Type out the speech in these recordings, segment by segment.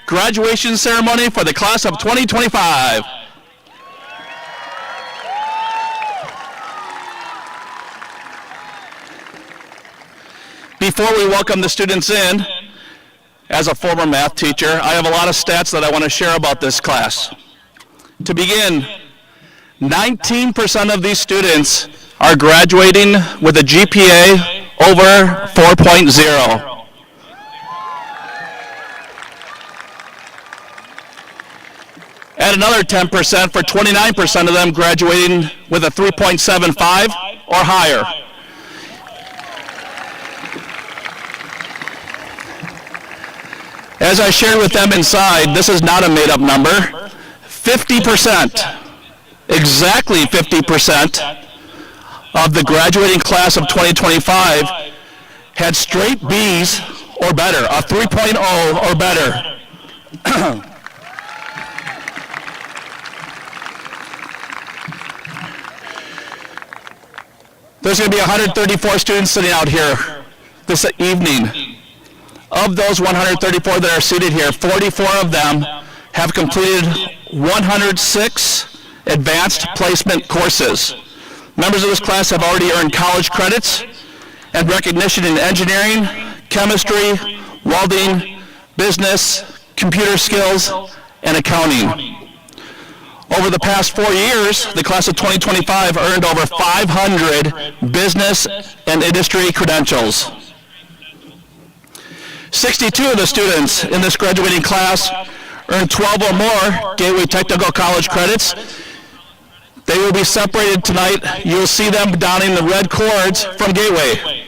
graduation ceremony for the class of 2025. Before we welcome the students in, as a former math teacher, I have a lot of stats that I want to share about this class. To begin, 19% of these students are graduating with a GPA over 4.0. Add another 10% for 29% of them graduating with a 3.75 or higher. As I shared with them inside, this is not a made-up number. 50%, exactly 50% of the graduating class of 2025 had straight B's or better, a 3.0 or better. There's going to be 134 students sitting out here this evening. Of those 134 that are seated here, 44 of them have completed 106 advanced placement courses. Members of this class have already earned college credits and recognition in engineering, chemistry, welding, business, computer skills, and accounting. Over the past 4 years, the class of 2025 earned over 500 business and industry credentials. 62 of the students in this graduating class earned 12 or more Gateway Technical College credits. They will be separated tonight. You'll see them donning the red cords from Gateway.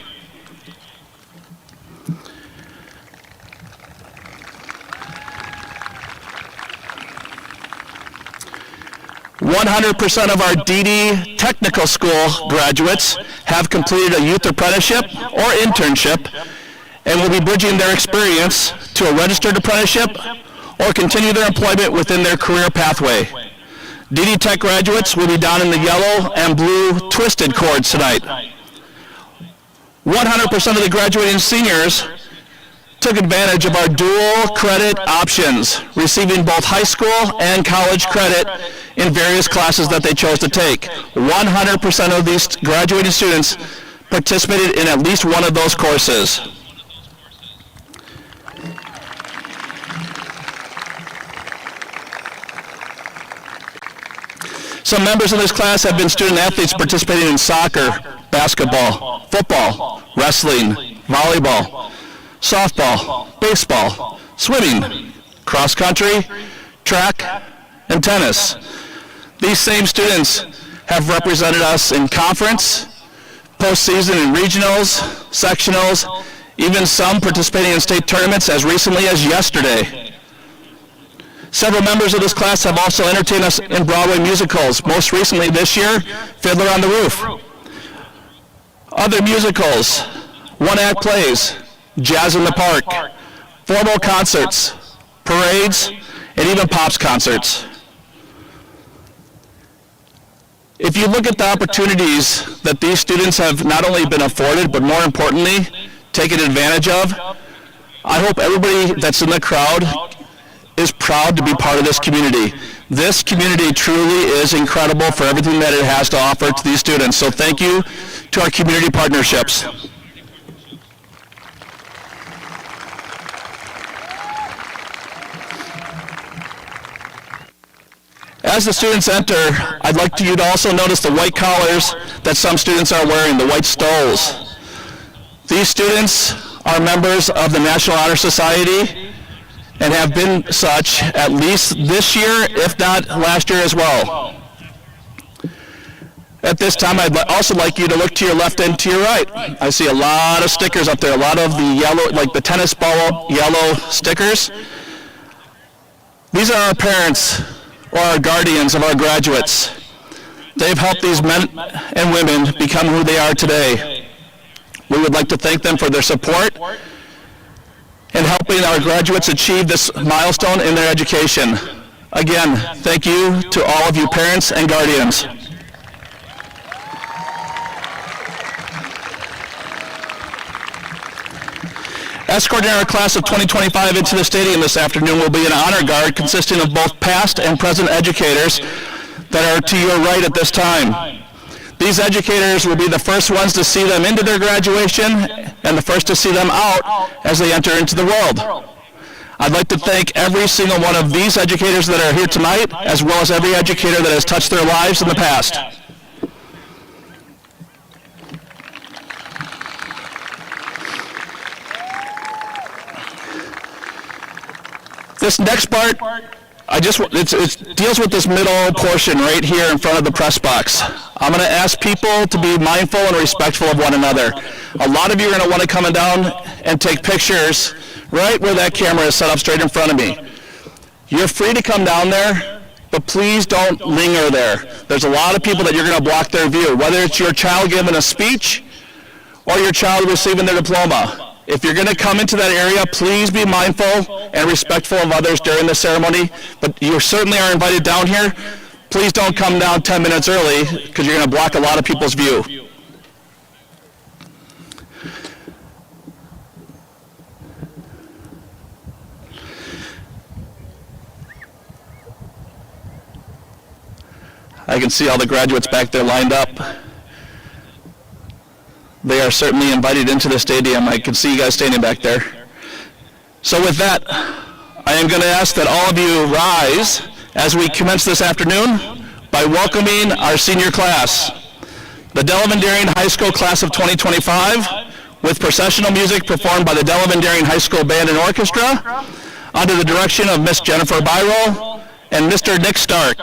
"100% of our DD Technical School graduates have completed a youth apprenticeship or internship and will be bridging their experience to a registered apprenticeship or continue their employment within their career pathway. DD Tech graduates will be down in the yellow and blue twisted cords tonight. 100% of the graduating seniors took advantage of our dual credit options, receiving both high school and college credit in various classes that they chose to take. 100% of these graduating students participated in at least one of those courses. Some members of this class have been student athletes participating in soccer, basketball, football, wrestling, volleyball, softball, baseball, swimming, cross country, track, and tennis. These same students have represented us in conference, postseason and regionals, sectionals, even some participating in state tournaments as recently as yesterday. Several members of this class have also entertained us in Broadway musicals, most recently this year, Fiddler on the Roof. Other musicals, one-act plays, Jazz in the Park, formal concerts, parades, and even Pops concerts. If you look at the opportunities that these students have not only been afforded, but more importantly, taken advantage of, I hope everybody that's in the crowd is proud to be part of this community. This community truly is incredible for everything that it has to offer to these students. So thank you to our community partnerships. As the students enter, I'd like you to also notice the white collars that some students are wearing, the white stoles. These students are members of the National Honor Society and have been such at least this year, if not last year as well. At this time, I'd also like you to look to your left and to your right. I see a lot of stickers up there, a lot of the yellow, like the tennis ball yellow stickers. These are our parents or our guardians of our graduates. They've helped these men and women become who they are today. We would like to thank them for their support and helping our graduates achieve this milestone in their education. Again, thank you to all of you parents and guardians. Escorting our class of 2025 into the stadium this afternoon will be an honor guard consisting of both past and present educators that are to your right at this time. These educators will be the first ones to see them into their graduation and the first to see them out as they enter into the world. I'd like to thank every single one of these educators that are here tonight, as well as every educator that has touched their lives in the past. This next part, it deals with this middle portion right here in front of the press box. I'm going to ask people to be mindful and respectful of one another. A lot of you are going to want to come down and take pictures right where that camera is set up straight in front of me. You're free to come down there, but please don't linger there. There's a lot of people that you're going to block their view, whether it's your child giving a speech or your child receiving their diploma. If you're going to come into that area, please be mindful and respectful of others during the ceremony, but you certainly are invited down here. Please don't come down 10 minutes early because you're going to block a lot of people's view. I can see all the graduates back there lined up. They are certainly invited into the stadium. I can see you guys standing back there. So with that, I am going to ask that all of you rise as we commence this afternoon by welcoming our senior class, the Delavan-Darien High School class of 2025, with processional music performed by the Delavan-Darien High School Band and Orchestra, under the direction of Miss Jennifer Byrol and Mr. Nick Stark.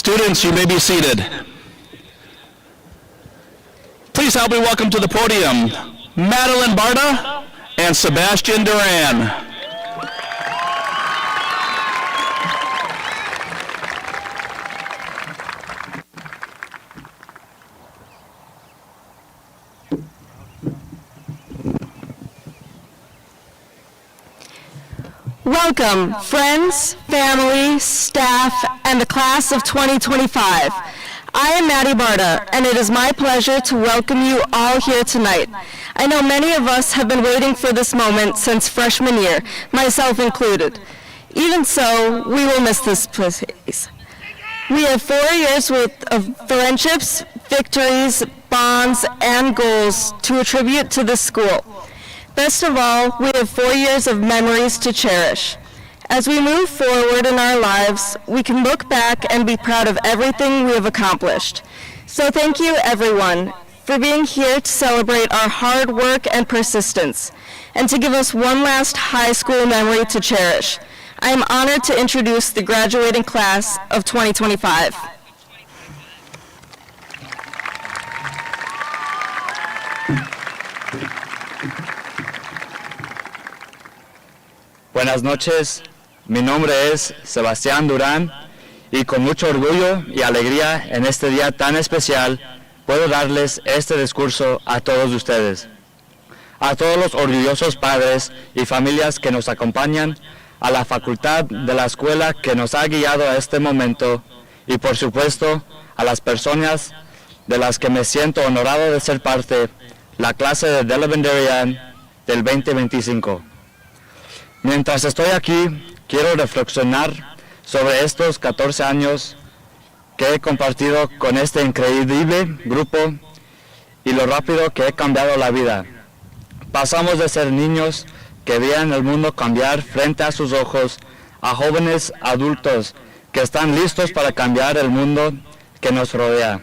Students, you may be seated. Please help me welcome to the podium Madeline Barta and Sebastian Duran. Welcome, friends, family, staff, and the class of 2025. I am Maddie Barta, and it is my pleasure to welcome you all here tonight. I know many of us have been waiting for this moment since freshman year, myself included. Even so, we will miss this place. We have 4 years of friendships, victories, bonds, and goals to attribute to this school. Best of all, we have 4 years of memories to cherish. As we move forward in our lives, we can look back and be proud of everything we have accomplished. So thank you, everyone, for being here to celebrate our hard work and persistence, and to give us one last high school memory to cherish. I am honored to introduce the graduating class of 2025. Buenas noches, mi nombre es Sebastián Durán y con mucho orgullo y alegría en este día tan especial puedo darles este discurso a todos ustedes, a todos los orgullosos padres y familias que nos acompañan, a la facultad de la escuela que nos ha guiado a este momento y por supuesto a las personas de las que me siento honorado de ser parte, la clase de Delavan-Darien del 2025. Mientras estoy aquí, quiero reflexionar sobre estos 14 años que he compartido con este increíble grupo y lo rápido que he cambiado la vida. Pasamos de ser niños que veían el mundo cambiar frente a sus ojos a jóvenes adultos que están listos para cambiar el mundo que nos rodea.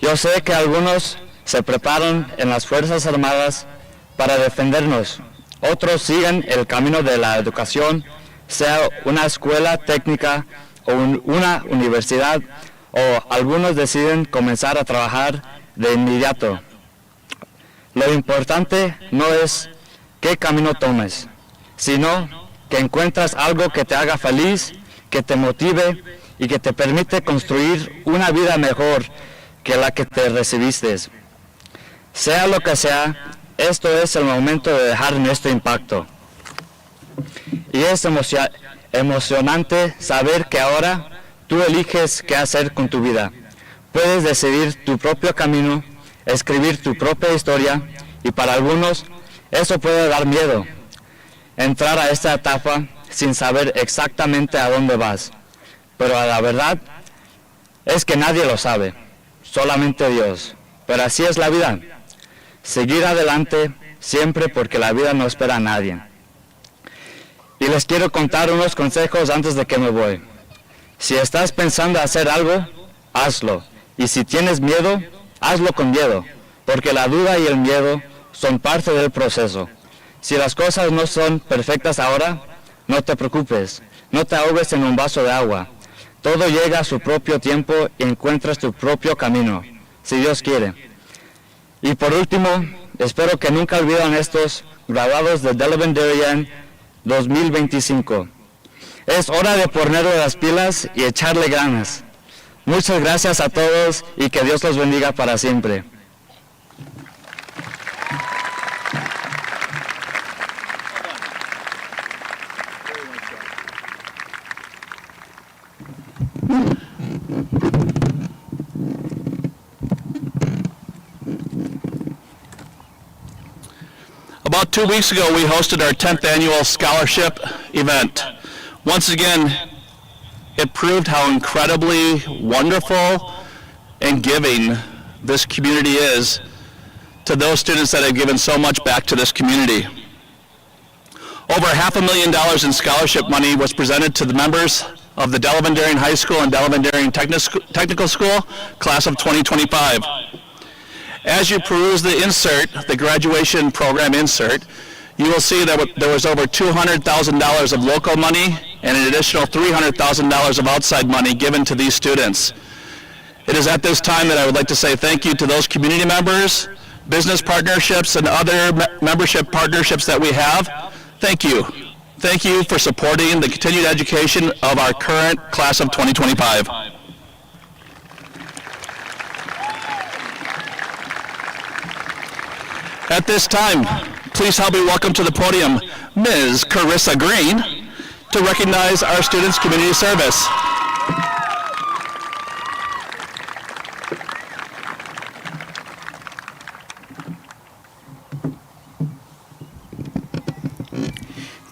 Yo sé que algunos se preparan en las Fuerzas Armadas para defendernos. Otros siguen el camino de la educación, sea una escuela técnica o una universidad, o algunos deciden comenzar a trabajar de inmediato. Lo importante no es qué camino tomes, sino que encuentras algo que te haga feliz, que te motive y que te permite construir una vida mejor que la que te recibiste. Sea lo que sea, esto es el momento de dejar nuestro impacto. Y es emocionante saber que ahora tú eliges qué hacer con tu vida. Puedes decidir tu propio camino, escribir tu propia historia, y para algunos eso puede dar miedo. Entrar a esta etapa sin saber exactamente a dónde vas. Pero la verdad es que nadie lo sabe, solamente Dios. Pero así es la vida. Seguir adelante siempre porque la vida no espera a nadie. Y les quiero contar unos consejos antes de que me voy. Si estás pensando hacer algo, hazlo. Y si tienes miedo, hazlo con miedo, porque la duda y el miedo son parte del proceso. Si las cosas no son perfectas ahora, no te preocupes, no te ahogues en un vaso de agua. Todo llega a su propio tiempo y encuentras tu propio camino, si Dios quiere. Y por último, espero que nunca olviden estos graduados de Delavan-Darien 2025. Es hora de ponerle las pilas y echarle ganas. Muchas gracias a todos y que Dios los bendiga para siempre. About 2 weeks ago, we hosted our 10th annual scholarship event. Once again, it proved how incredibly wonderful and giving this community is to those students that have given so much back to this community. Over $500,000 in scholarship money was presented to the members of the Delavan-Darien High School and Delavan-Darien Technical School, class of 2025. As you peruse the insert, the graduation program insert, you will see that there was over $200,000 of local money and an additional $300,000 of outside money given to these students. It is at this time that I would like to say thank you to those community members, business partnerships, and other membership partnerships that we have. Thank you. Thank you for supporting the continued education of our current class of 2025. At this time, please help me welcome to the podium Ms. Carissa Green to recognize our students' community service.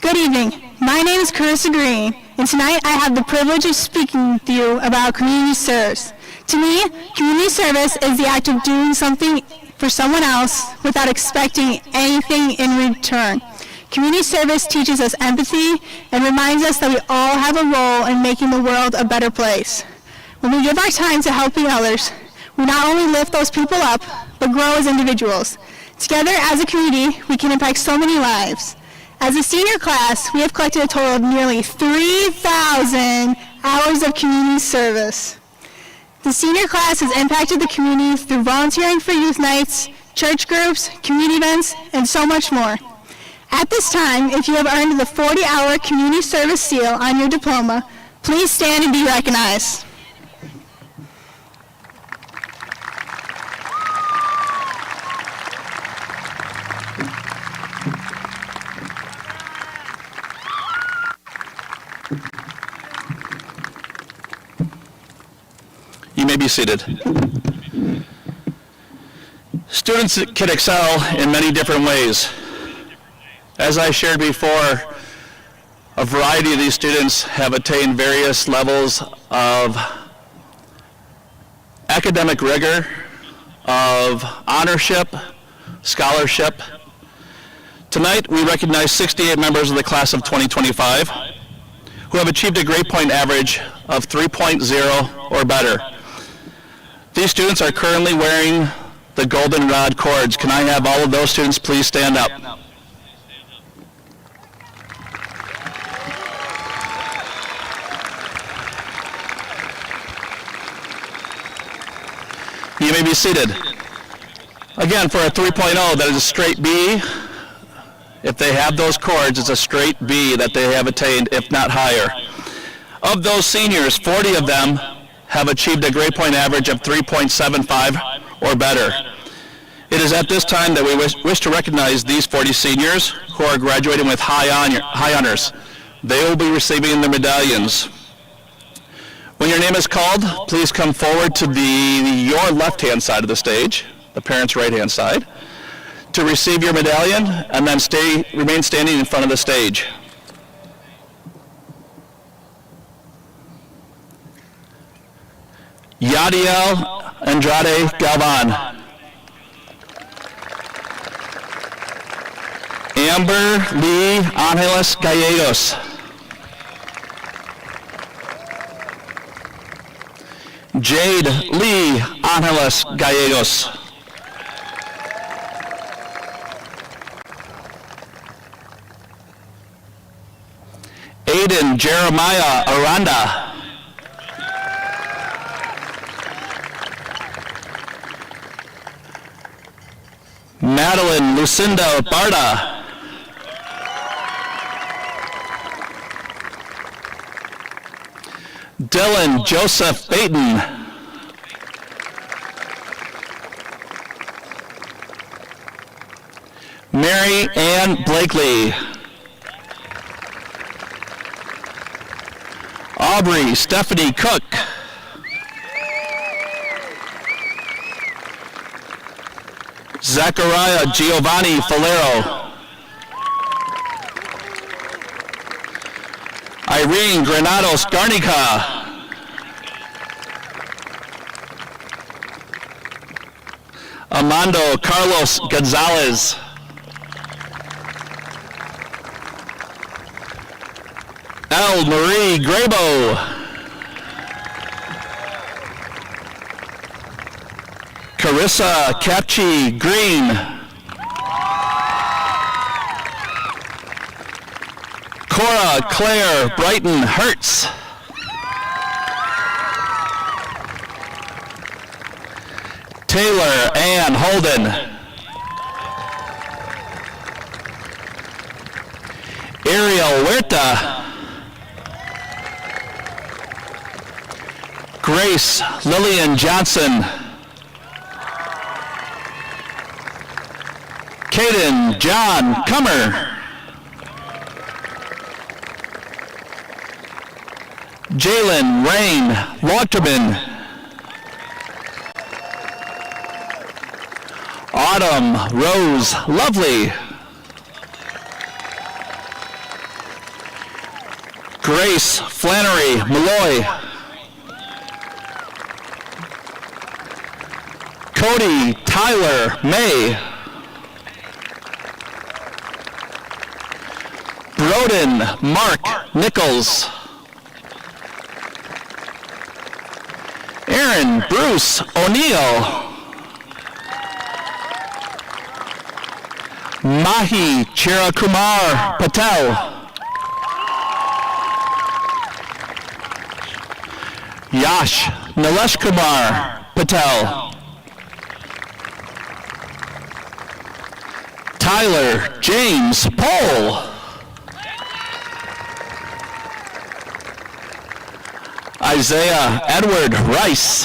Good evening. My name is Carissa Green, and tonight I have the privilege of speaking with you about community service. To me, community service is the act of doing something for someone else without expecting anything in return. Community service teaches us empathy and reminds us that we all have a role in making the world a better place. When we give our time to helping others, we not only lift those people up, but grow as individuals. Together as a community, we can impact so many lives. As a senior class, we have collected a total of nearly 3,000 hours of community service. The senior class has impacted the community through volunteering for youth nights, church groups, community events, and so much more. At this time, if you have earned the 40-hour community service seal on your diploma, please stand and be recognized. You may be seated. Students can excel in many different ways. As I shared before, a variety of these students have attained various levels of academic rigor, of honorship, scholarship. Tonight, we recognize 68 members of the class of 2025 who have achieved a grade point average of 3.0 or better. These students are currently wearing the goldenrod cords. Can I have all of those students please stand up? You may be seated. Again, for a 3.0, that is a straight B. If they have those cords, it's a straight B that they have attained, if not higher. Of those seniors, 40 of them have achieved a grade point average of 3.75 or better. It is at this time that we wish to recognize these 40 seniors who are graduating with high honors. They will be receiving their medallions. When your name is called, please come forward to your left-hand side of the stage, the parents' right-hand side, to receive your medallion, and then remain standing in front of the stage. Yadiel Andrade Galvan. Amber Lee Angeles Gallegos. Jade Lee Angeles Gallegos. Aiden Jeremiah Aranda. Madeline Lucinda Barda. Dylan Joseph Baton. Mary Ann Blakely. Aubrey Stephanie Cook. Zachariah Giovanni Falero. Irene Granados Garnica. Amando Carlos Gonzalez. L. Marie Grabo. Carissa Capchi Green. Cora Claire Brighton Hertz. Taylor Ann Holden. Ariel Huerta. Grace Lillian Johnson. Caden John Cummer. Jalen Rain Waterman. Autumn Rose Lovely. Grace Flannery Malloy. Cody Tyler May. Broden Mark Nichols. Aaron Bruce O'Neill. Mahi Chirakumar Patel. Yash Nilesh Kumar Patel. Tyler James Pohl. Isaiah Edward Rice.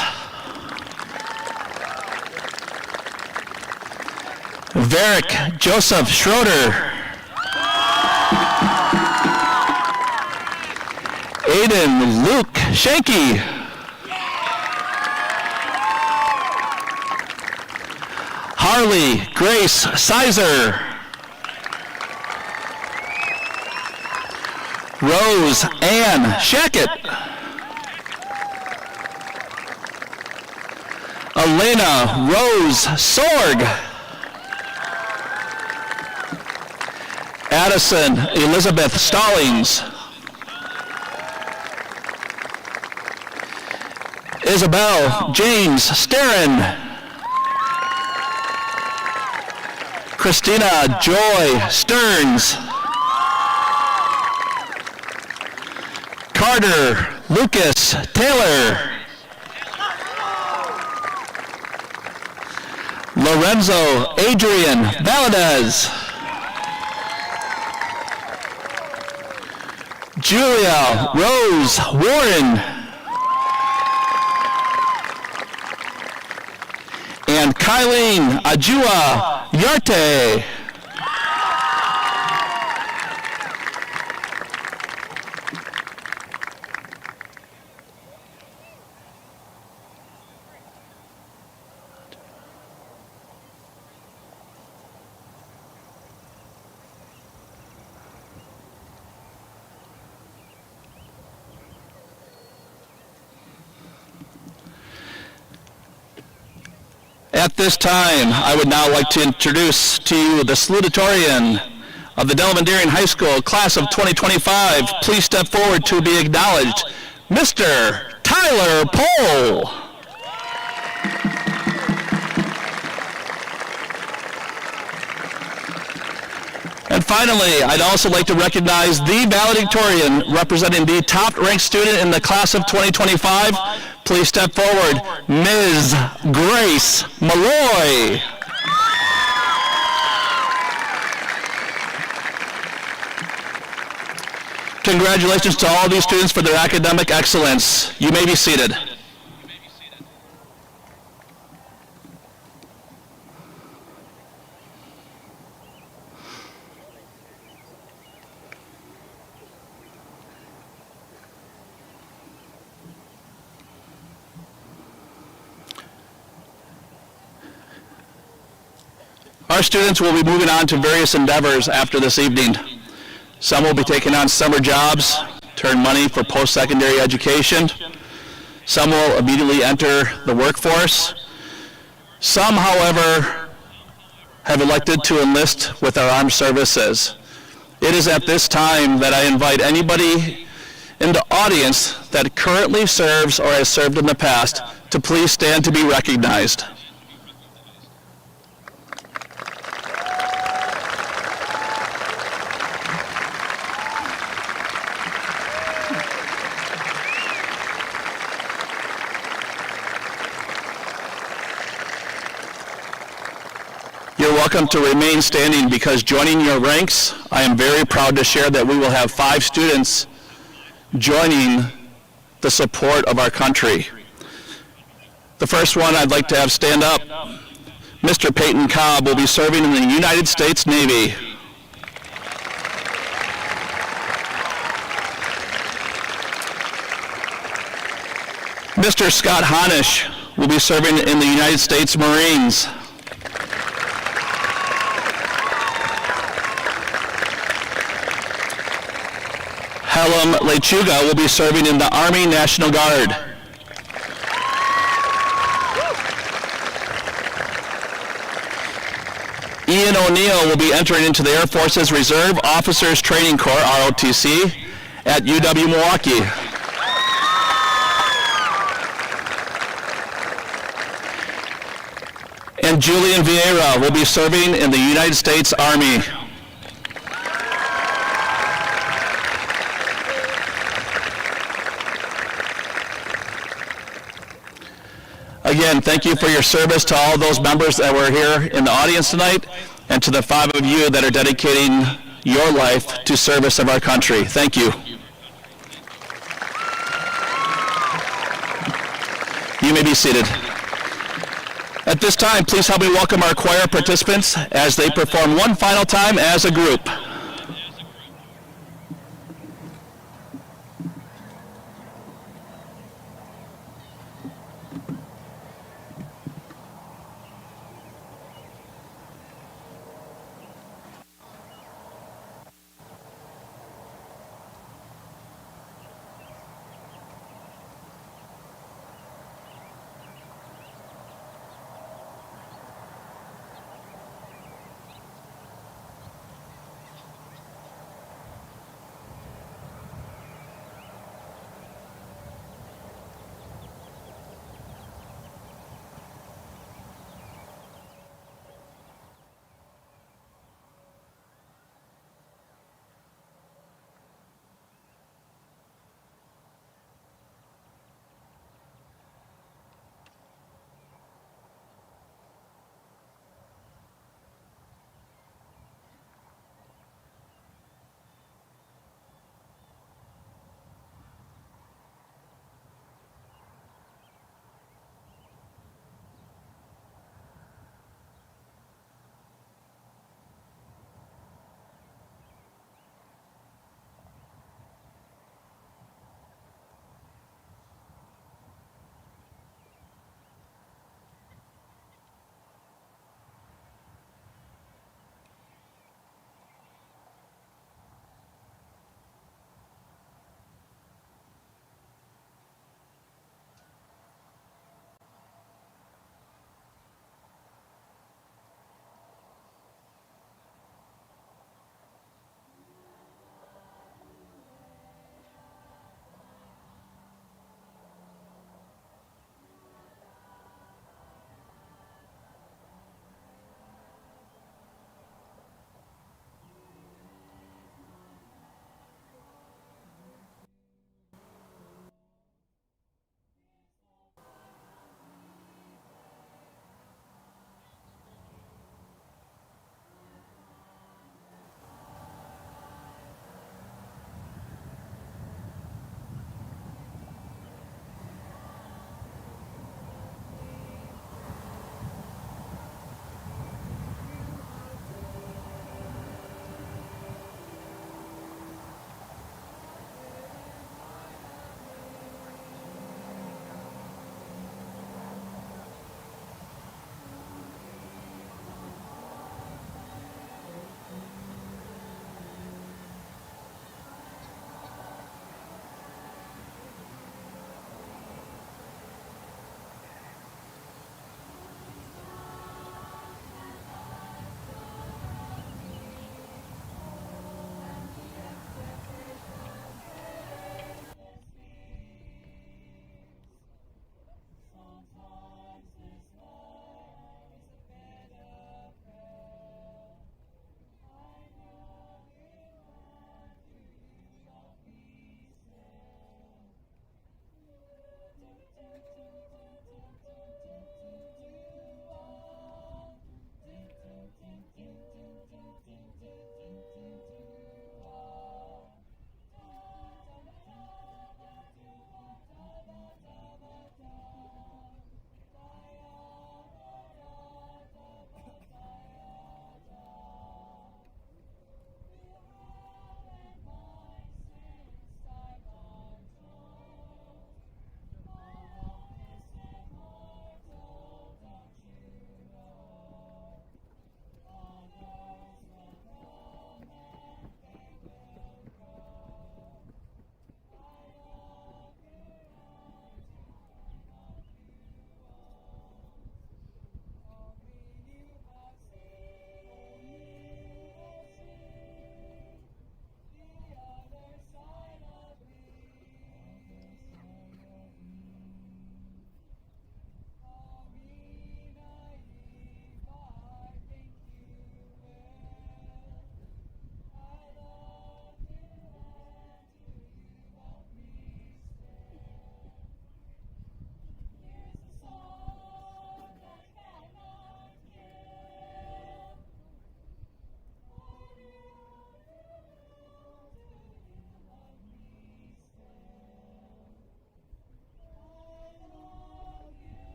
Varick Joseph Schroeder. Aiden Luke Shanky. Harley Grace Sizer. Rose Ann Shackett. Elena Rose Sorg. Addison Elizabeth Stallings. Isabel James Sterren. Christina Joy Stearns. Carter Lucas Taylor. Lorenzo Adrian Valadez. Julia Rose Warren. And Kylene Ajua Yarte. At this time, I would now like to introduce to you the salutatorian of the Delavan-Darien High School, class of 2025. Please step forward to be acknowledged, Mr. Tyler Pohl. And finally, I'd also like to recognize the valedictorian representing the top-ranked student in the class of 2025. Please step forward, Ms. Grace Malloy. Congratulations to all these students for their academic excellence. You may be seated. Our students will be moving on to various endeavors after this evening. Some will be taking on summer jobs to earn money for post-secondary education. Some will immediately enter the workforce. Some, however, have elected to enlist with our armed services. It is at this time that I invite anybody in the audience that currently serves or has served in the past to please stand to be recognized. welcome to remain standing because joining your ranks, I am very proud to share that we will have 5 students joining the support of our country. The first one I'd like to have stand up. Mr. Peyton Cobb will be serving in the United States Navy. Mr. Scott Honish will be serving in the United States Marines. Helen Lechuga will be serving in the Army National Guard. Ian O'Neill will be entering into the Air Force's Reserve Officers Training Corps, ROTC, at UW-Milwaukee. And Julian Vieira will be serving in the United States Army. Again, thank you for your service to all those members that were here in the audience tonight, and to the 5 of you that are dedicating your life to service of our country. Thank you. You may be seated. At this time, please help me welcome our choir participants as they perform one final time as a group.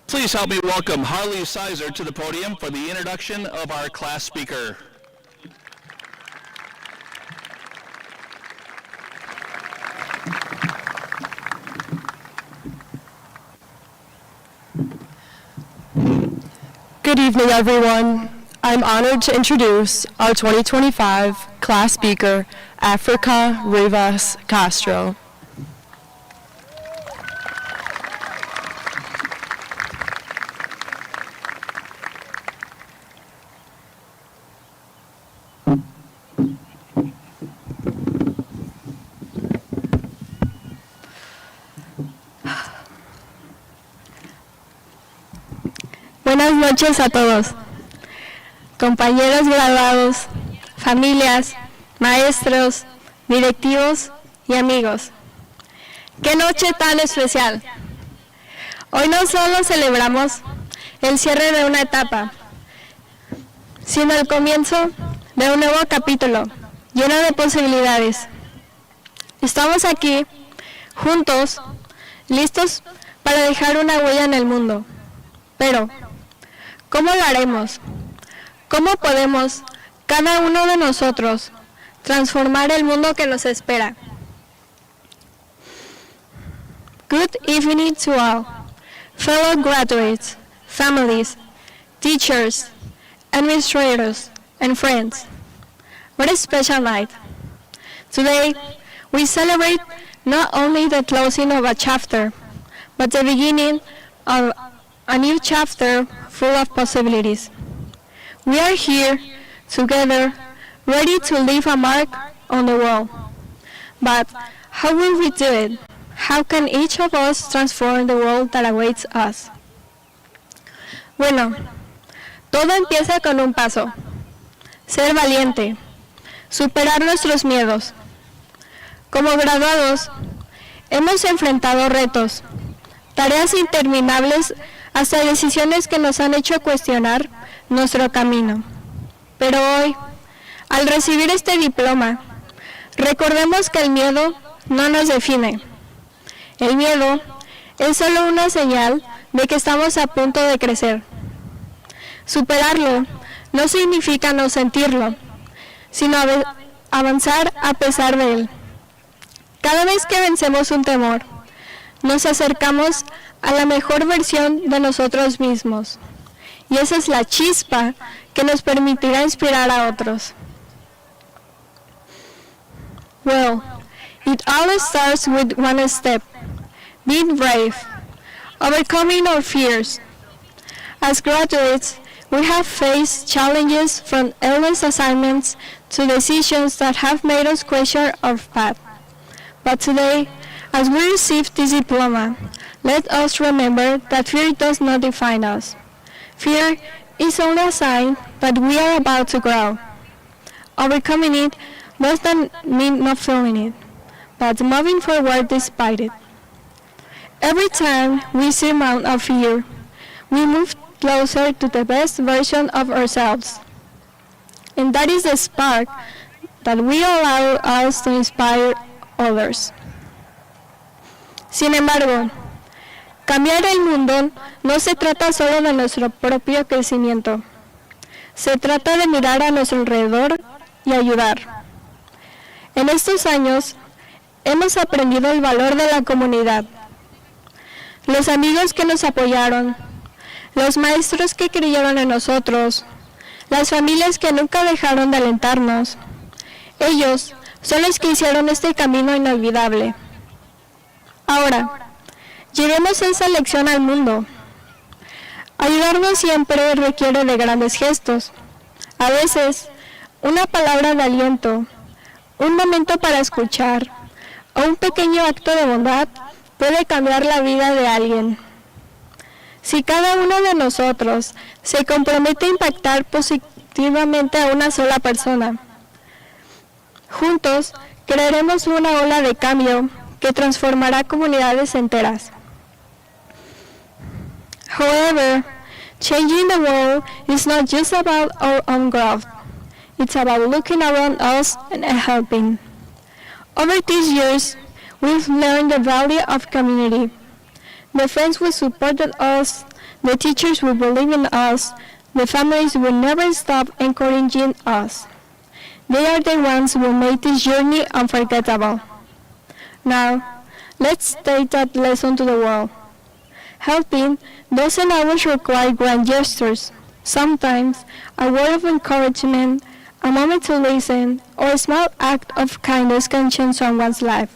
Please help me welcome Harley Sizer to the podium for the introduction of our class speaker. Good evening, everyone. I'm honored to introduce our 2025 class speaker, Africa Rivas Castro. Buenas noches a todos, compañeros graduados, familias, maestros, directivos y amigos. ¡Qué noche tan especial! Hoy no solo celebramos el cierre de una etapa, sino el comienzo de un nuevo capítulo lleno de posibilidades. Estamos aquí, juntos, listos para dejar una huella en el mundo. Pero, ¿cómo lo haremos? ¿Cómo podemos, cada uno de nosotros, transformar el mundo que nos espera? Good evening to all, fellow graduates, families, teachers, administrators, and friends. What a special night. Today, we celebrate not only the closing of a chapter, but the beginning of a new chapter full of possibilities. We are here together, ready to leave a mark on the world. But how will we do it? How can each of us transform the world that awaits us? Bueno, todo empieza con un paso. Ser valiente. Superar nuestros miedos. Como graduados, hemos enfrentado retos, tareas interminables, hasta decisiones que nos han hecho cuestionar nuestro camino. Pero hoy, al recibir este diploma, recordemos que el miedo no nos define. El miedo es solo una señal de que estamos a punto de crecer. Superarlo no significa no sentirlo, sino avanzar a pesar de él. Cada vez que vencemos un temor, nos acercamos a la mejor versión de nosotros mismos. Y esa es la chispa que nos permitirá inspirar a otros. Well, it all starts with one step, being brave, overcoming our fears. As graduates, we have faced challenges from endless assignments to decisions that have made us question our path. But today, as we receive this diploma, let us remember that fear does not define us. Fear is only a sign that we are about to grow. Overcoming it does not mean not feeling it, but moving forward despite it. Every time we surmount our fear, we move closer to the best version of ourselves. And that is the spark that will allow us to inspire others. Sin embargo, cambiar el mundo no se trata solo de nuestro propio crecimiento. Se trata de mirar a nuestro alrededor y ayudar. En estos años, hemos aprendido el valor de la comunidad. Los amigos que nos apoyaron, los maestros que creyeron en nosotros, las familias que nunca dejaron de alentarnos. Ellos son los que hicieron este camino inolvidable. Ahora, llevemos esa lección al mundo. Ayudarnos siempre requiere de grandes gestos. A veces, una palabra de aliento, un momento para escuchar o un pequeño acto de bondad puede cambiar la vida de alguien. Si cada uno de nosotros se compromete a impactar positivamente a una sola persona, juntos crearemos una ola de cambio que transformará comunidades enteras. However, changing the world is not just about our own growth. It's about looking around us and helping. Over these years, we've learned the value of community. The friends who supported us, the teachers who believe in us, the families who never stop encouraging us. They are the ones who made this journey unforgettable. Now, let's take that lesson to the world. Helping doesn't always require grand gestures. Sometimes, a word of encouragement, a moment to listen, or a small act of kindness can change someone's life.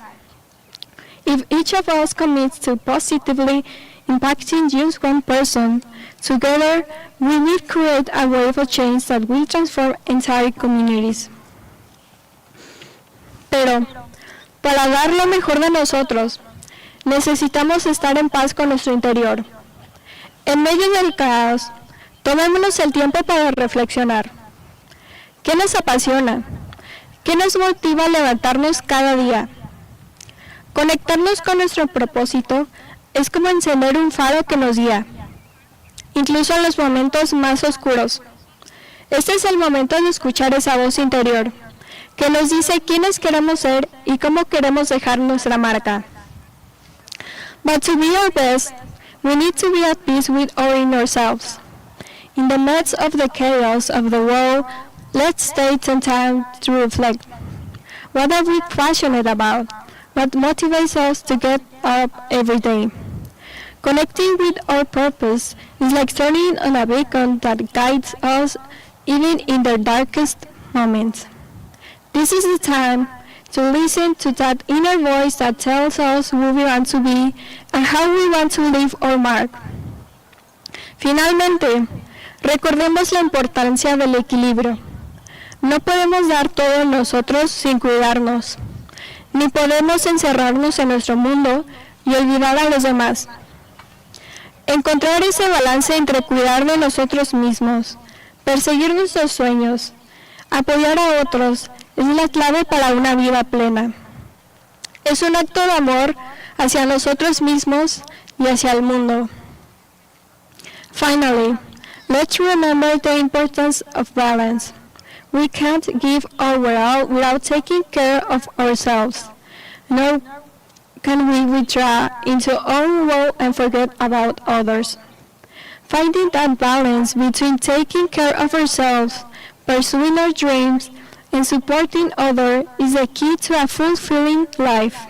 If each of us commits to positively impacting just one person, together we will create a wave of change that will transform entire communities. Pero, para dar lo mejor de nosotros, necesitamos estar en paz con nuestro interior. En medio del caos, tomémonos el tiempo para reflexionar. ¿Qué nos apasiona? ¿Qué nos motiva a levantarnos cada día? Conectarnos con nuestro propósito es como encender un faro que nos guía, incluso en los momentos más oscuros. Este es el momento de escuchar esa voz interior, que nos dice quiénes queremos ser y cómo queremos dejar nuestra marca. But to be our best, we need to be at peace with our inner selves. In the midst of the chaos of the world, let's take some time to reflect. What are we passionate about? What motivates us to get up every day? Connecting with our purpose is like turning on a beacon that guides us even in the darkest moments. This is the time to listen to that inner voice that tells us who we want to be and how we want to leave our mark. Finalmente, recordemos la importancia del equilibrio. No podemos dar todo en nosotros sin cuidarnos, ni podemos encerrarnos en nuestro mundo y olvidar a los demás. Encontrar ese balance entre cuidar de nosotros mismos, perseguir nuestros sueños, apoyar a otros, es la clave para una vida plena. Es un acto de amor hacia nosotros mismos y hacia el mundo. Finally, let's remember the importance of balance. We can't give our all without taking care of ourselves. Nor can we withdraw into our role and forget about others. Finding that balance between taking care of ourselves, pursuing our dreams, and supporting others is the key to a fulfilling life.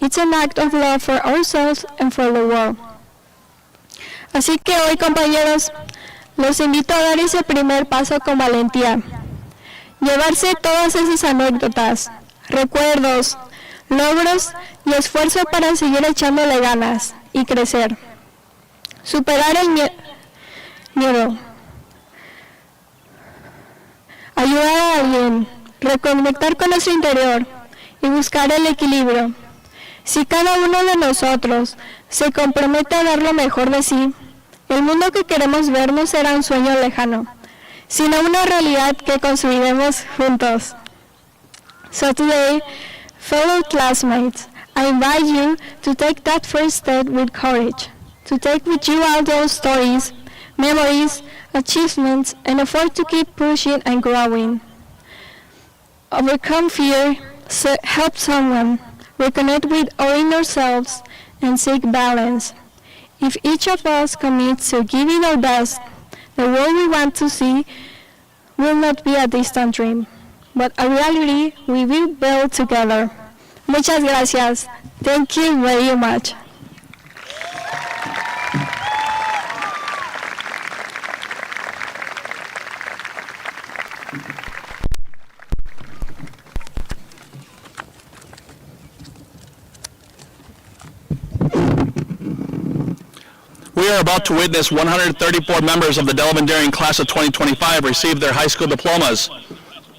It's an act of love for ourselves and for the world. Así que hoy, compañeros, los invito a dar ese primer paso con valentía. Llevarse todas esas anécdotas, recuerdos, logros y esfuerzo para seguir echándole ganas y crecer. Superar el miedo. Ayudar a alguien, reconectar con nuestro interior y buscar el equilibrio. Si cada uno de nosotros se compromete a dar lo mejor de sí, el mundo que queremos ver no será un sueño lejano, sino una realidad que construiremos juntos. So today, fellow classmates, I invite you to take that first step with courage, to take with you all those stories, memories, achievements, and effort to keep pushing and growing. Overcome fear, help someone, reconnect with our inner selves, and seek balance. If each of us commits to giving our best, the world we want to see will not be a distant dream, but a reality we will build together. Muchas gracias. Thank you very much. We are about to witness 134 members of the Delavan-Darien class of 2025 receive their high school diplomas.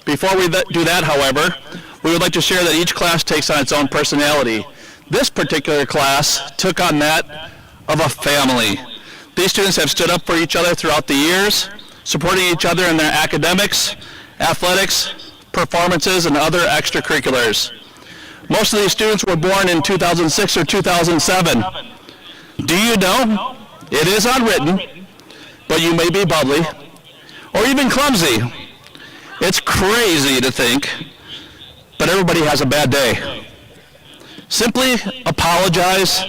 Before we do that, however, we would like to share that each class takes on its own personality. This particular class took on that of a family. These students have stood up for each other throughout the years, supporting each other in their academics, athletics, performances, and other extracurriculars. Most of these students were born in 2006 or 2007. Do you know? It is unwritten, but you may be bubbly or even clumsy. It's crazy to think, but everybody has a bad day. Simply apologize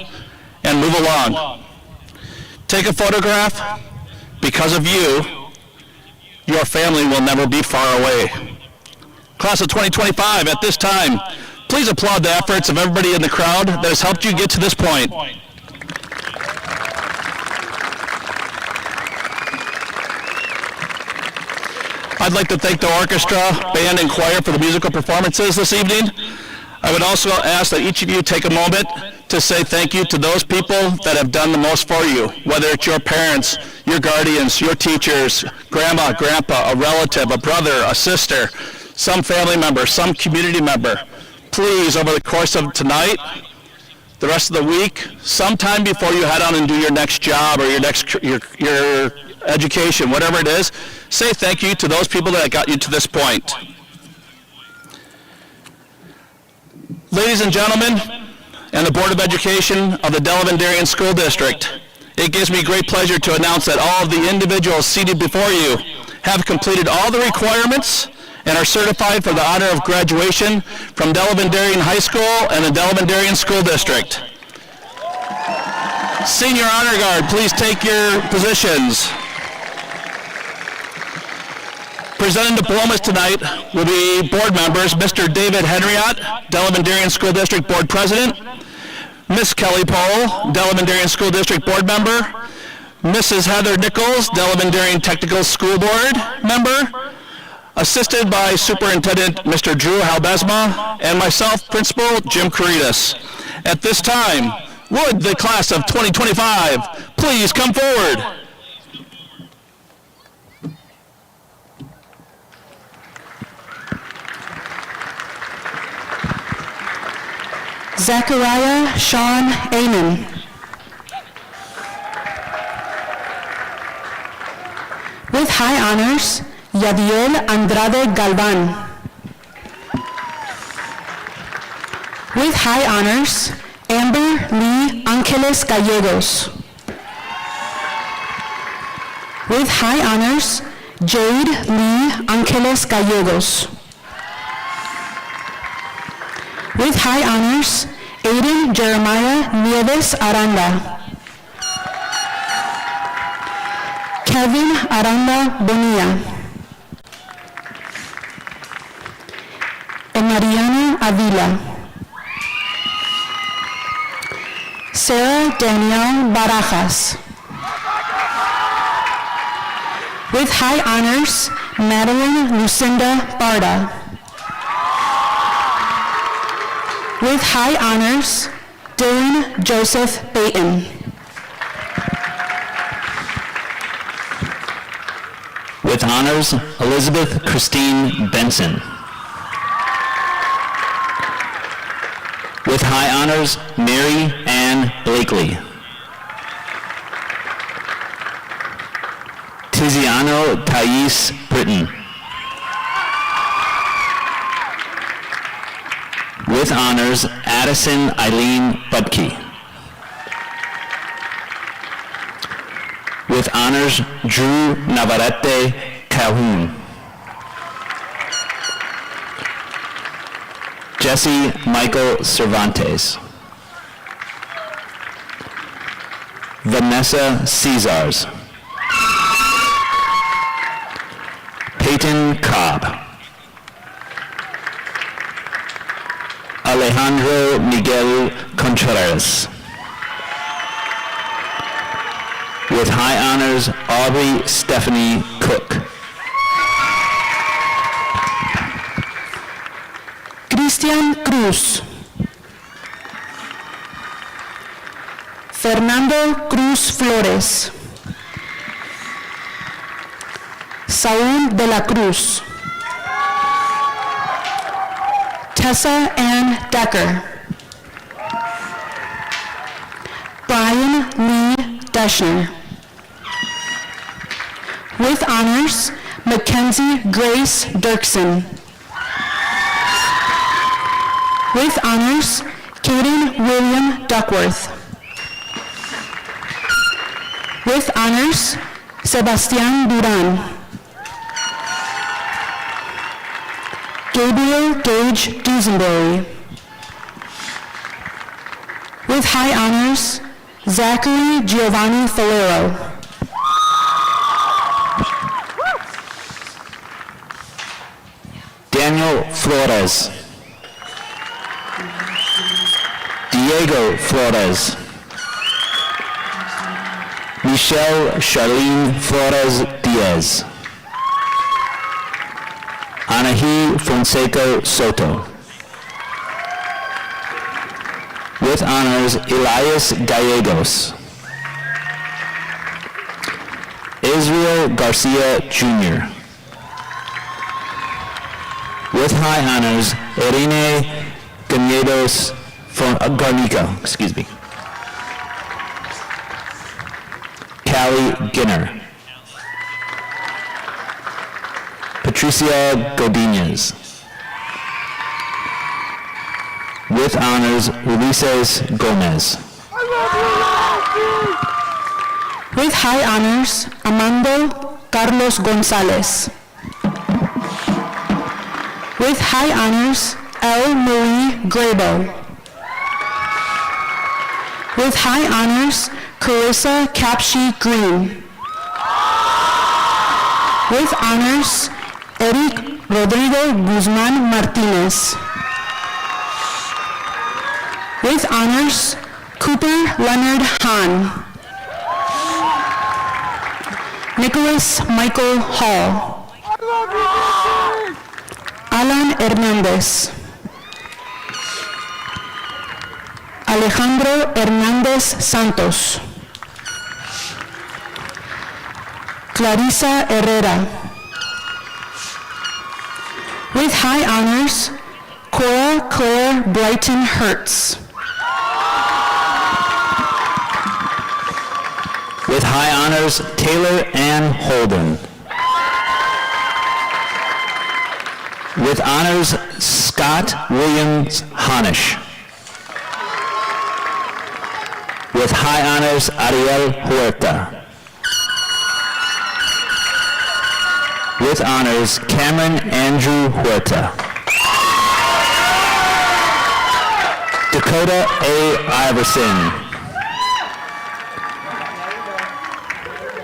and move along. Take a photograph. Because of you, your family will never be far away. Class of 2025, at this time, please applaud the efforts of everybody in the crowd that has helped you get to this point. I'd like to thank the orchestra, band, and choir for the musical performances this evening. I would also ask that each of you take a moment to say thank you to those people that have done the most for you, whether it's your parents, your guardians, your teachers, grandma, grandpa, a relative, a brother, a sister, some family member, some community member. Please, over the course of tonight, the rest of the week, sometime before you head out and do your next job or your education, whatever it is, say thank you to those people that got you to this point. Ladies and gentlemen, and the Board of Education of the Delavan-Darien School District, it gives me great pleasure to announce that all of the individuals seated before you have completed all the requirements and are certified for the honor of graduation from Delavan-Darien High School and the Delavan-Darien School District. Senior Honor Guard, please take your positions. Presenting diplomas tonight will be board members, Mr. David Henriot, Delavan-Darien School District Board President, Ms. Kelly Pohl, Delavan-Darien School District Board Member, Mrs. Heather Nichols, Delavan-Darien Technical School Board Member, assisted by Superintendent Mr. Drew Halbesma, and myself, Principal Jim Caritas. At this time, would the class of 2025 please come forward? Zachariah Sean Amen. With high honors, Yadiel Andrade Galvan. With high honors, Amber Lee Angeles Gallegos. With high honors, Jade Lee Angeles Gallegos. With high honors, Aiden Jeremiah Nieves Aranda. Kevin Aranda Bonilla. And Mariana Avila. Sarah Danielle Barajas. With high honors, Madeline Lucinda Barda. With high honors, Dylan Joseph Bayton. With honors, Elizabeth Christine Benson. With high honors, Mary Ann Blakely. Tiziano Thais Britton. With honors, Addison Eileen Budke. With honors, Drew Navarrete Calhoun. Jesse Michael Cervantes. Vanessa Cesars. Peyton Cobb. Alejandro Miguel Contreras. With high honors, Aubrey Stephanie Cook. Cristian Cruz. Fernando Cruz Flores. Saúl de la Cruz. Tessa Ann Decker. Brian Lee Deschner. With honors, Mackenzie Grace Dirksen. With honors, Caden William Duckworth. With honors, Sebastián Durán. Gabriel Gage Dusenberry. With high honors, Zachary Giovanni Falero. Daniel Flores. Diego Flores. Michelle Charlene Flores Diaz. Anahi Fonseca Soto. With honors, Elias Gallegos. Israel Garcia Jr. With high honors, Irene Ganedos Garnica, Callie Ginner. Patricia Godinez. With honors, Ulises Gomez. With high honors, Amando Carlos Gonzalez. With high honors, L. Marie Grabo. With high honors, Carissa Capshi Green. With honors, Eric Rodrigo Guzman Martinez. With honors, Cooper Leonard Hahn. Nicholas Michael Hall. Alan Hernandez. Alejandro Hernández Santos. Clarissa Herrera. With high honors, Cora Claire Brighton Hertz. With high honors, Taylor Ann Holden. With honors, Scott Williams Honish. With high honors, Ariel Huerta. With honors, Cameron Andrew Huerta. Dakota A. Iverson.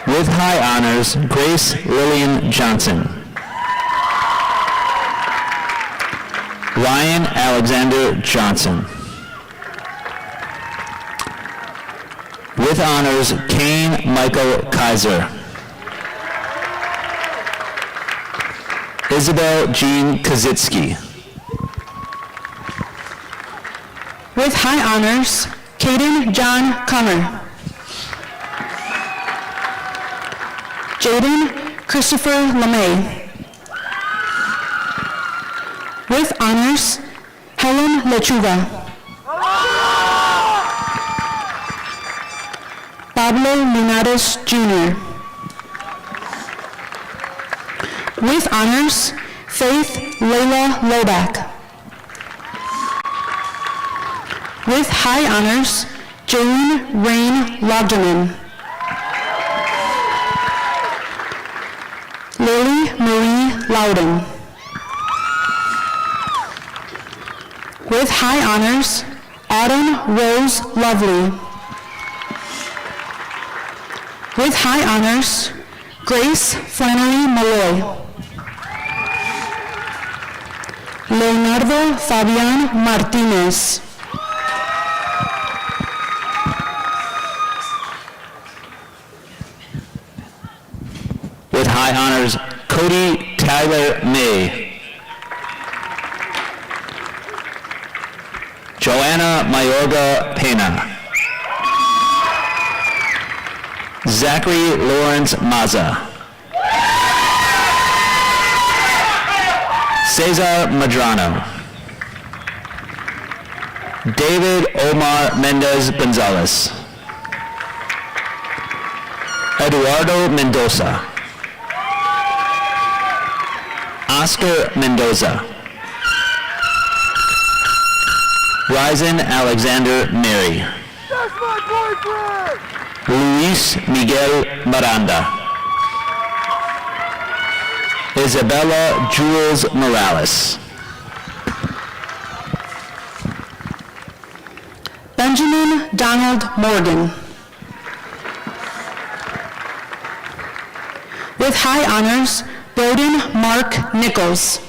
With high honors, Grace Lillian Johnson. Ryan Alexander Johnson. With honors, Kane Michael Kaiser. Isabel Jean Kazitsky. With high honors, Caden John Connor. Jaden Christopher LeMay. With honors, Helen Lechuga. Pablo Linares Jr. With honors, Faith Layla Loback. With high honors, Jane Rain Logdeman. Lily Marie Loudon. With high honors, Autumn Rose Lovely. With high honors, Grace Flannery Malloy. Leonardo Fabian Martinez. With high honors, Cody Tyler May. Joanna Mayorga Pena. Zachary Lawrence Maza. Cesar Madrano. David Omar Mendez Gonzalez. Eduardo Mendoza. Oscar Mendoza. Ryzen Alexander Mary. That's my boyfriend! Luis Miguel Miranda. Isabella Jules Morales. Donald Morgan. With high honors, Bowden Mark Nichols.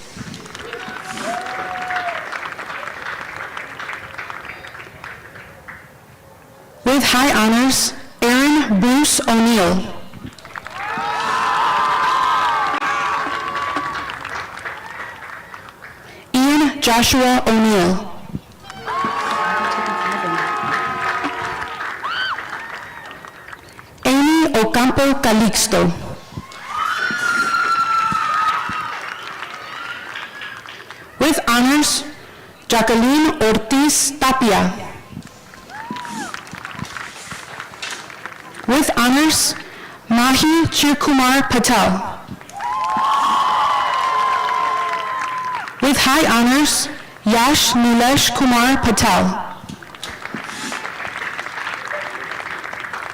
With high honors, Aaron Bruce O'Neill. Ian Joshua O'Neill. Amy Ocampo Calixto. With honors, Jacqueline Ortiz Tapia. With honors, Mahi Chirkumar Patel. With high honors, Yash Nilesh Kumar Patel.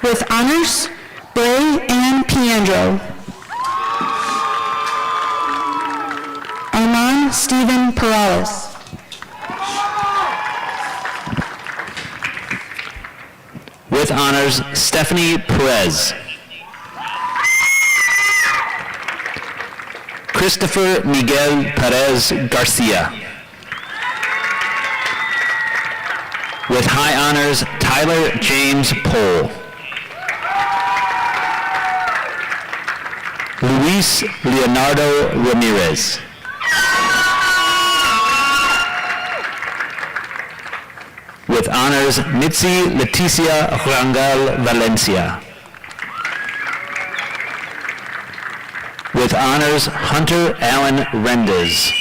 With honors, Bray Ann Piandro. Armand Stephen Perales. With honors, Stephanie Perez. Christopher Miguel Perez Garcia. With high honors, Tyler James Pohl. Luis Leonardo Ramirez. With honors, Mitzi Leticia Rangel Valencia. With honors, Hunter Allen Rendez.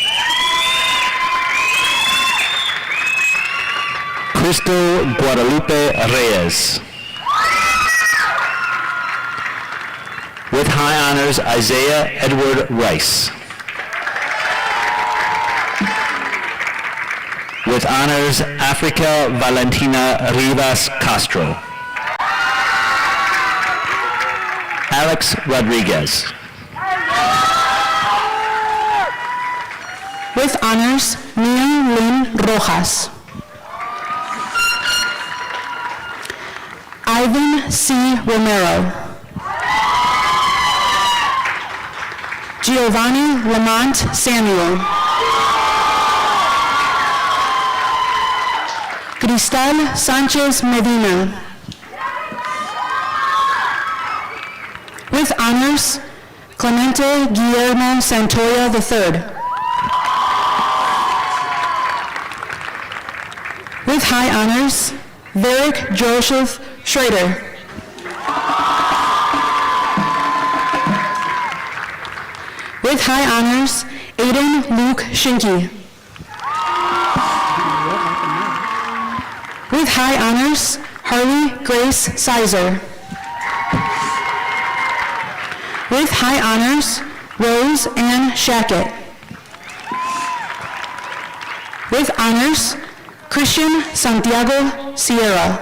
Crystal Guadalupe Reyes. With high honors, Isaiah Edward Rice. With honors, Africa Valentina Rivas Castro. Alex Rodriguez. With honors, Neil Lynn Rojas. Ivan C. Romero. Giovanni Lamont Samuel. Cristal Sanchez Medina. With honors, Clemente Guillermo Santoya III. With high honors, Varick Joseph Schrader. With high honors, Aiden Luke Shinky. With high honors, Harley Grace Sizer. With high honors, Rose Ann Shackett. With honors, Christian Santiago Sierra.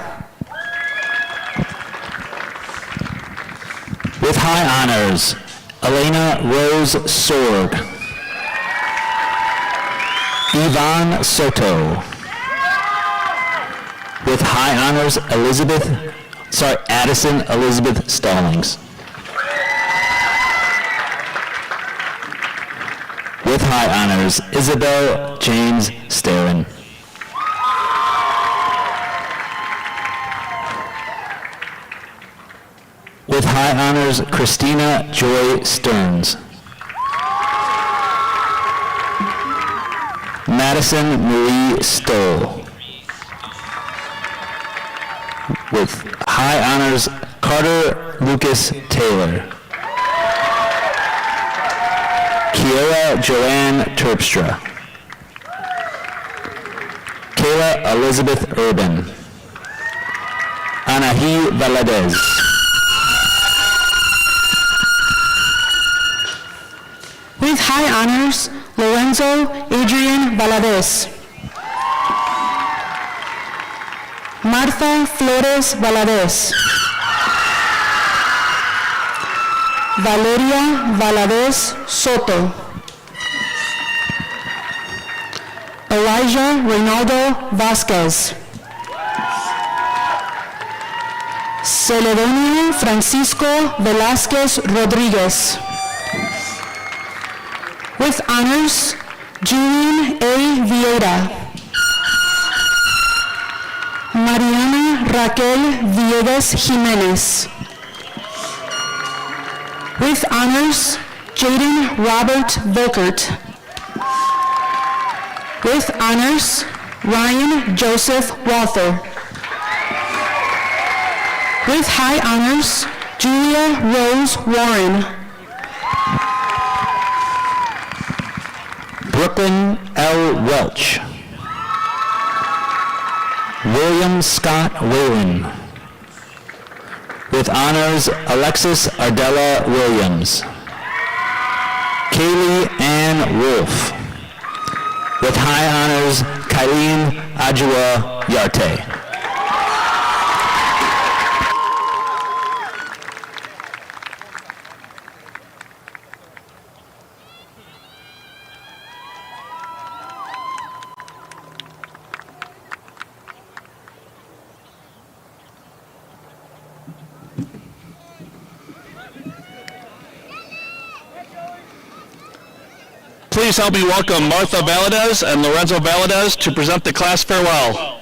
With high honors, Elena Rose Sorg. Yvonne Soto. With high honors, Addison Elizabeth Stallings. With high honors, Isabel James Starin. With high honors, Christina Joy Stearns. Madison Marie Stoll. With high honors, Carter Lucas Taylor. Kiera Joanne Terpstra. Kayla Elizabeth Urban. Anahi Valadez. With high honors, Lorenzo Adrian Valadez. Martha Flores Valadez. Valeria Valadez Soto. Elijah Reynaldo Vasquez. Celedonio Francisco Velázquez Rodríguez. With honors, Julian A. Vieira. Mariana Raquel Villegas Jimenez. With honors, Jaden Robert Volkert. With honors, Ryan Joseph Walther. With high honors, Julia Rose Warren. Brooklyn L. Welch. William Scott Whalen. With honors, Alexis Ardella Williams. Kaylee Ann Wolf. With high honors, Kylene Ajua Yarte. Please help me welcome Martha Valadez and Lorenzo Valadez to present the class farewell.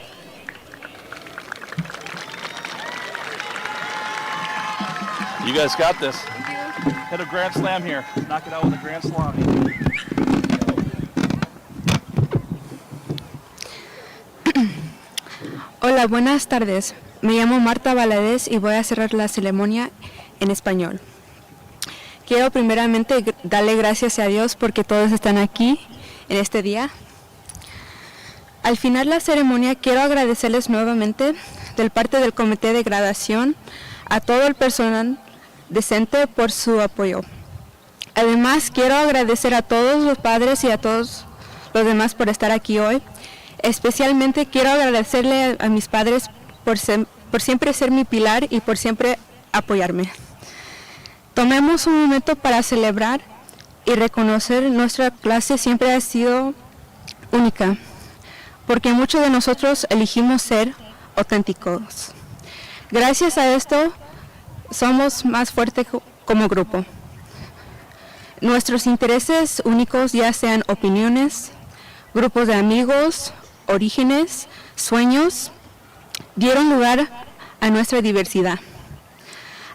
You guys got this. Hit a grand slam here. Knock it out with a grand slam. Hola, buenas tardes. Me llamo Marta Valadez y voy a cerrar la ceremonia en español. Quiero primeramente darle gracias a Dios porque todos están aquí en este día. Al final de la ceremonia quiero agradecerles nuevamente del parte del comité de graduación a todo el personal docente por su apoyo. Además quiero agradecer a todos los padres y a todos los demás por estar aquí hoy. Especialmente quiero agradecerle a mis padres por siempre ser mi pilar y por siempre apoyarme. Tomemos un momento para celebrar y reconocer nuestra clase siempre ha sido única, porque muchos de nosotros elegimos ser auténticos. Gracias a esto, somos más fuertes como grupo. Nuestros intereses únicos, ya sean opiniones, grupos de amigos, orígenes, sueños, dieron lugar a nuestra diversidad.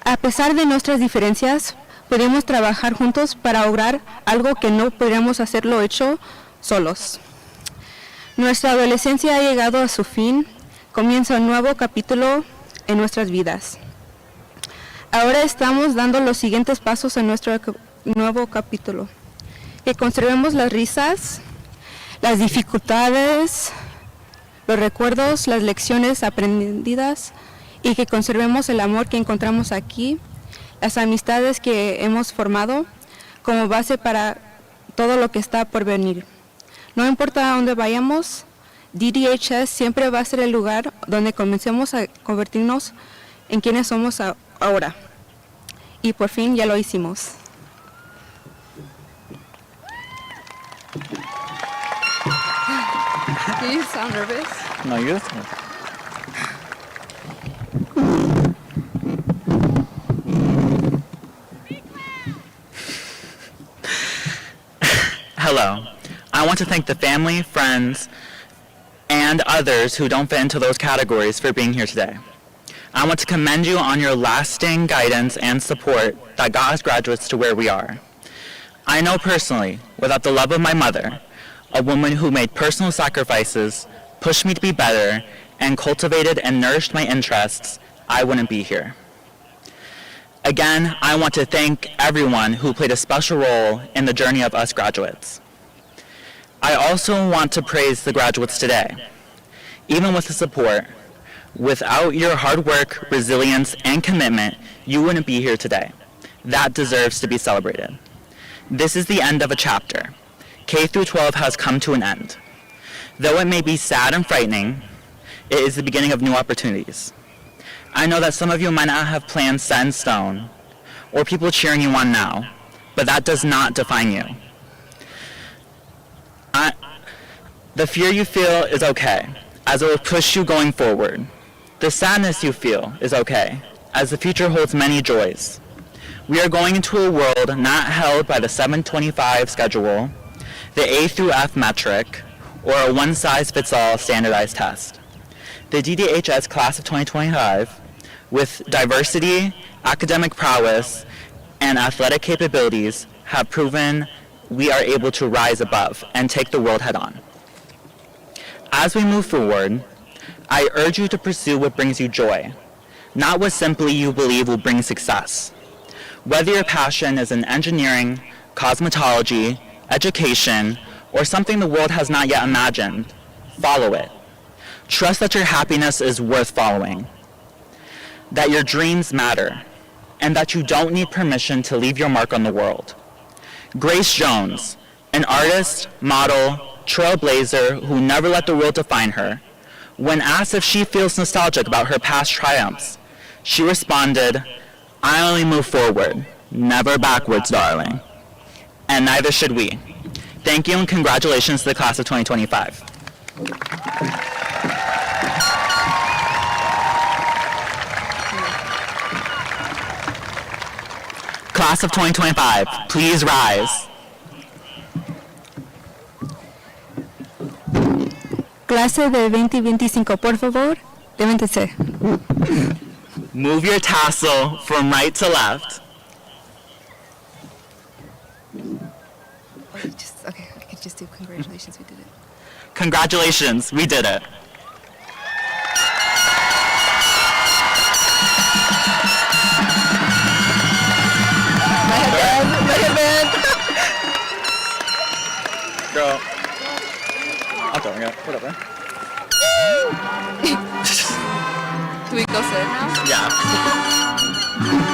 A pesar de nuestras diferencias, podemos trabajar juntos para lograr algo que no podríamos hacerlo hecho solos. Nuestra adolescencia ha llegado a su fin, comienza un nuevo capítulo en nuestras vidas. Ahora estamos dando los siguientes pasos en nuestro nuevo capítulo. Que conservemos las risas, las dificultades, los recuerdos, las lecciones aprendidas, y que conservemos el amor que encontramos aquí, las amistades que hemos formado como base para todo lo que está por venir. No importa a dónde vayamos, DDHS siempre va a ser el lugar donde comencemos a convertirnos en quienes somos ahora. Y por fin ya lo hicimos. Do you sound nervous? No, you're Hello. I want to thank the family, friends, and others who don't fit into those categories for being here today. I want to commend you on your lasting guidance and support that got us graduates to where we are. I know personally, without the love of my mother, a woman who made personal sacrifices, pushed me to be better, and cultivated and nourished my interests, I wouldn't be here. Again, I want to thank everyone who played a special role in the journey of us graduates. I also want to praise the graduates today. Even with the support, without your hard work, resilience, and commitment, you wouldn't be here today. That deserves to be celebrated. This is the end of a chapter. K through 12 has come to an end. Though it may be sad and frightening, it is the beginning of new opportunities. I know that some of you might not have plans set in stone, or people cheering you on now, but that does not define you. The fear you feel is okay, as it will push you going forward. The sadness you feel is okay, as the future holds many joys. We are going into a world not held by the 725 schedule, the A through F metric, or a one-size-fits-all standardized test. The DDHS class of 2025, with diversity, academic prowess, and athletic capabilities, have proven we are able to rise above and take the world head-on. As we move forward, I urge you to pursue what brings you joy, not what simply you believe will bring success. Whether your passion is in engineering, cosmetology, education, or something the world has not yet imagined, follow it. Trust that your happiness is worth following, that your dreams matter, and that you don't need permission to leave your mark on the world. Grace Jones, an artist, model, trailblazer who never let the world define her, when asked if she feels nostalgic about her past triumphs, she responded, "I only move forward, never backwards, darling." And neither should we. Thank you and congratulations to the class of 2025. Class of 2025, please rise. Clase de 2025, por favor, levántese. Move your tassel from right to left. Okay, I could just do congratulations, we did it. Congratulations, we did it. Girl. I'll go, yeah, whatever. Do we go sit now? Yeah.